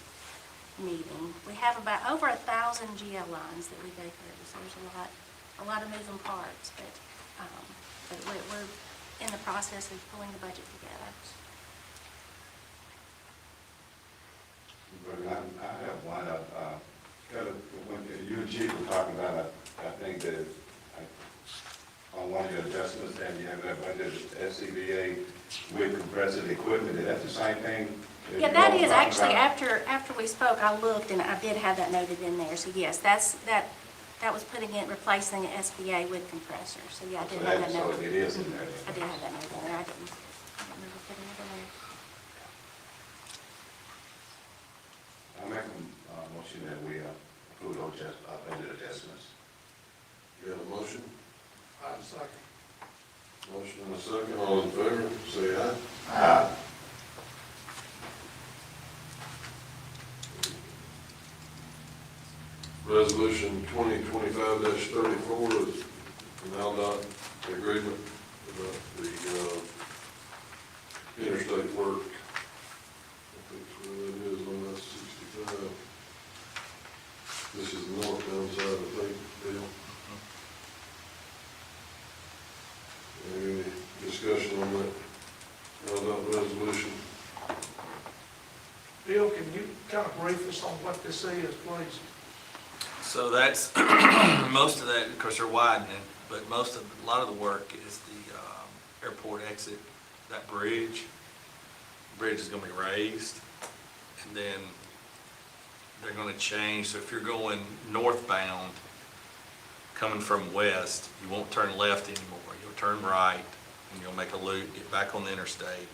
meeting. We have about over 1,000 GL lines that we go through, so there's a lot of moving parts, but we're in the process of pulling the budget together. But I have one, kind of, when you and Chief were talking about it, I think that on one of your adjustments, and you have that budget, SCBA with compressor equipment, is that the same thing? Yeah, that is actually, after we spoke, I looked and I did have that noted in there. So yes, that was putting it, replacing an SBA with compressor. So yeah, I did have that noted. So it is in there. I did have that noted in there. I didn't remember putting it in there. I make a motion that we approve those budget adjustments. You have a motion? I second. Motion and a second, all in favor, say aye. Aye. Resolution 2025-34 is an ALDOT agreement about the interstate work. I think that's where that is on that 65. This is the northbound side, I think, Bill. Any discussion on that ALDOT resolution? Bill, can you kind of brief us on what this is, please? So that's, most of that, of course, they're widening, but a lot of the work is the airport exit, that bridge. The bridge is gonna be raised, and then they're gonna change, so if you're going northbound, coming from west, you won't turn left anymore, you'll turn right, and you'll make a loop, get back on the interstate,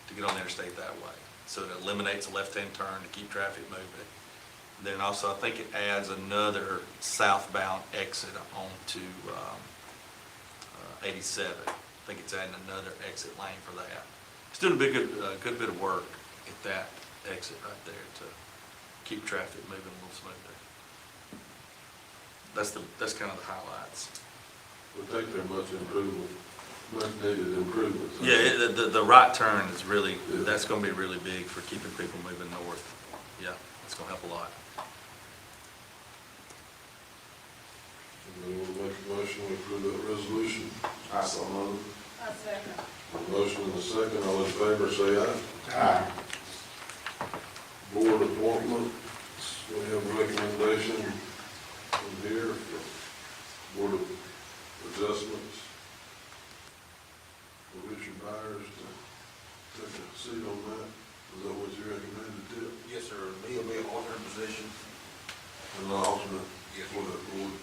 to get on the interstate that way. So it eliminates a left-hand turn to keep traffic moving. Then also, I think it adds another southbound exit onto 87. I think it's adding another exit lane for that. It's doing a good bit of work at that exit right there to keep traffic moving a little smoother. That's kind of the highlights. We think they're much improvement, much needed improvements. Yeah, the right turn is really, that's going to be really big for keeping people moving north. Yeah, it's going to help a lot. And then we'll make a motion to approve that resolution. I so move. I second. Motion and a second, all in favor, say aye. Aye. Board appointments, we have a recommendation from here for Board of Adjustments for Richard Byers to take a seat on that. Is that what you recommended, Tip? Yes, sir. He'll be an alternate position. And the alternate for that board.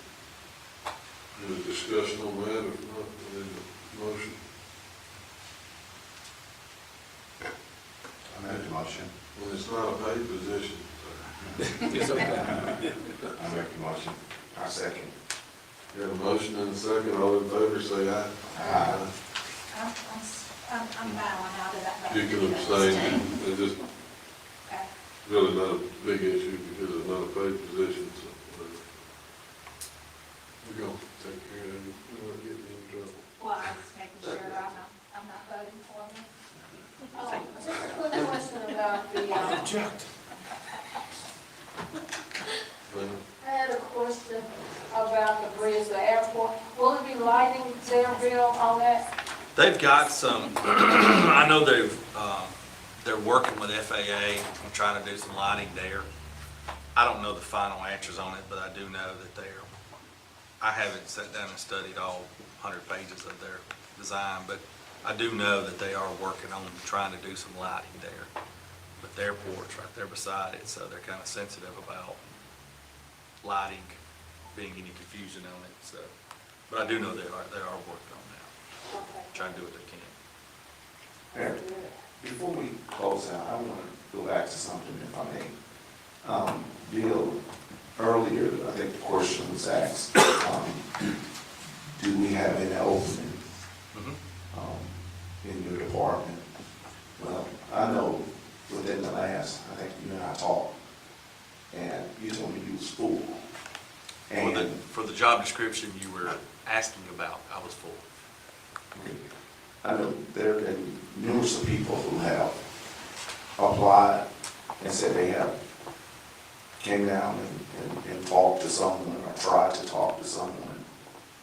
Any discussion on that? If not, I need a motion. I make the motion. Well, it's not a paid position. I make the motion. I second. You have a motion and a second, all in favor, say aye. Aye. I'm bowing out of that. You can abstain, it's just Okay. really not a big issue because it's not a paid position, so whatever. We're gonna take care of it, we won't get in trouble. Well, I was making sure I'm not voting for me. Oh, just a quick question about the, Object. I had a question about the bridge, the airport. Will it be lighting there, Bill, on that? They've got some, I know they're working with FAA and trying to do some lighting there. I don't know the final answers on it, but I do know that I haven't sat down and studied all 100 pages of their design, but I do know that they are working on trying to do some lighting there. But the airport's right there beside it, so they're kind of sensitive about lighting being any confusion on it, so. But I do know they are working on that, Okay. trying to do what they can. Mayor, before we close out, I want to go back to something, if I may. Bill, earlier, I think the question was asked, do we have an opening in your department? Well, I know within the last, I think you and I talked, and you told me you was full. And For the job description you were asking about, I was full. I know there have been numerous of people who have applied and said they have came down and talked to someone or tried to talk to someone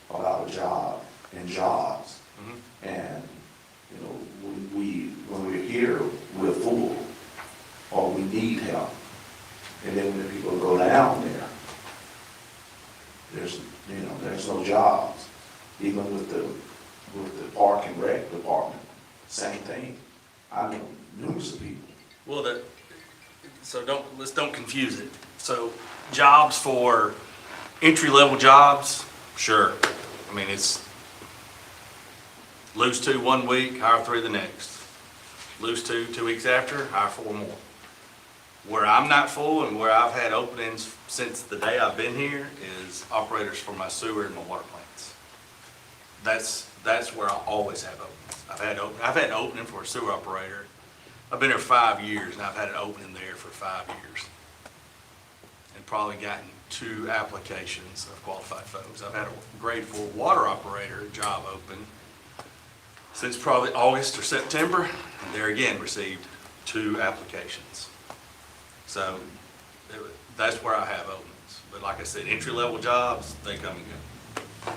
about a job and jobs. And, you know, when we're here, we're full, or we need help. And then when the people go down there, there's no jobs. Even with the park and rec department, same thing. I know numerous of people. Well, let's don't confuse it. So jobs for entry-level jobs, sure. I mean, it's lose 2 1 week, hire 3 the next. Lose 2 2 weeks after, hire 4 more. Where I'm not full and where I've had openings since the day I've been here is operators for my sewer and my water plants. That's where I always have openings. I've had an opening for a sewer operator. I've been here 5 years and I've had an opening there for 5 years. And probably gotten 2 applications of qualified folks. I've had a grade 4 water operator job open since probably August or September, and there again received 2 applications. So that's where I have openings. But like I said, entry-level jobs, they come and go.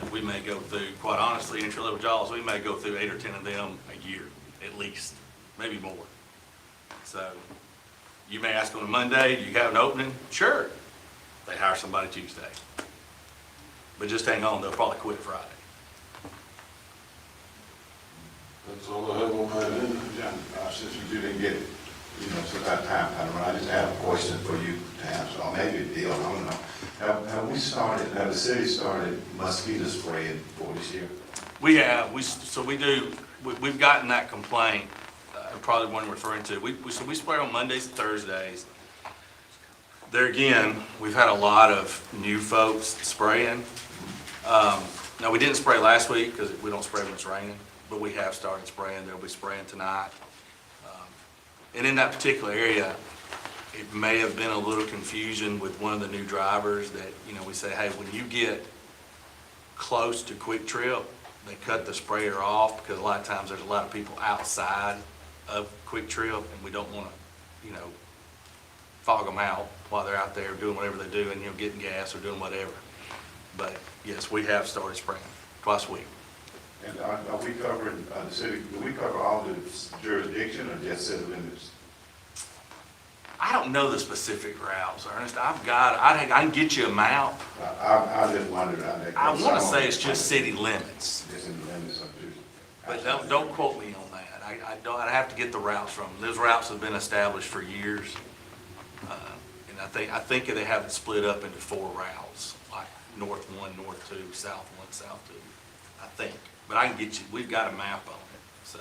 And we may go through, quite honestly, entry-level jobs, we may go through 8 or 10 of them a year, at least, maybe more. So you may ask on a Monday, do you have an opening? Sure. They hire somebody Tuesday. But just hang on, they'll probably quit Friday. That's all I have on my agenda. John, since you didn't get, since that time, I just have a question for you to answer, or maybe a deal, I don't know. Have the city started mosquito spraying for this year? We have, we've gotten that complaint, probably one you're referring to. So we spray on Mondays and Thursdays. There again, we've had a lot of new folks spraying. Now, we didn't spray last week because we don't spray when it's raining, but we have started spraying. They'll be spraying tonight. And in that particular area, it may have been a little confusion with one of the new drivers that, we say, hey, when you get close to Quick Trip, they cut the sprayer off because a lot of times there's a lot of people outside of Quick Trip and we don't want to, fog them out while they're out there doing whatever they do and, getting gas or doing whatever. But yes, we have started spraying twice a week. And are we covering, the city, do we cover all the jurisdiction or just city limits? I don't know the specific routes, Ernest. I can get you a map. I just wondered. I want to say it's just city limits. Just in the limits of Tuesday. But don't quote me on that. I'd have to get the routes from them. Those routes have been established for years. And I think they have it split up into 4 routes, like North 1, North 2, South 1, South 2, I think. But I can get you, we've got a map on it, so.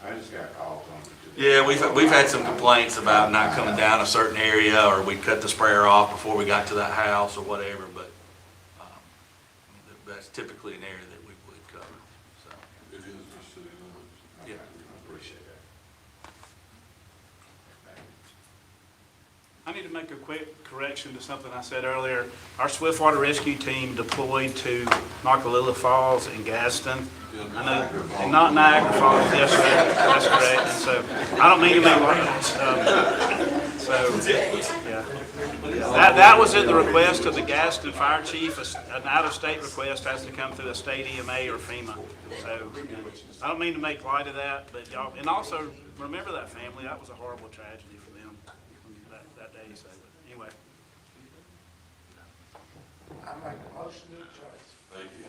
I just got calls on it. Yeah, we've had some complaints about not coming down a certain area, or we cut the sprayer off before we got to that house or whatever, but that's typically an area that we would cover, so. It is the city limits. Yeah. I appreciate that. I need to make a quick correction to something I said earlier. Our Swiftwater Rescue Team deployed to Noccalila Falls and Gaston. I know, and not Niagara Falls, yes, sir, that's correct. And so, I don't mean to make that was at the request of the Gaston Fire Chief. An out-of-state request has to come through a state EMA or FEMA. So, I don't mean to make light of that, but y'all, and also, remember that family, that was a horrible tragedy for them that day, so, anyway. I make a motion to adjourn. Thank you.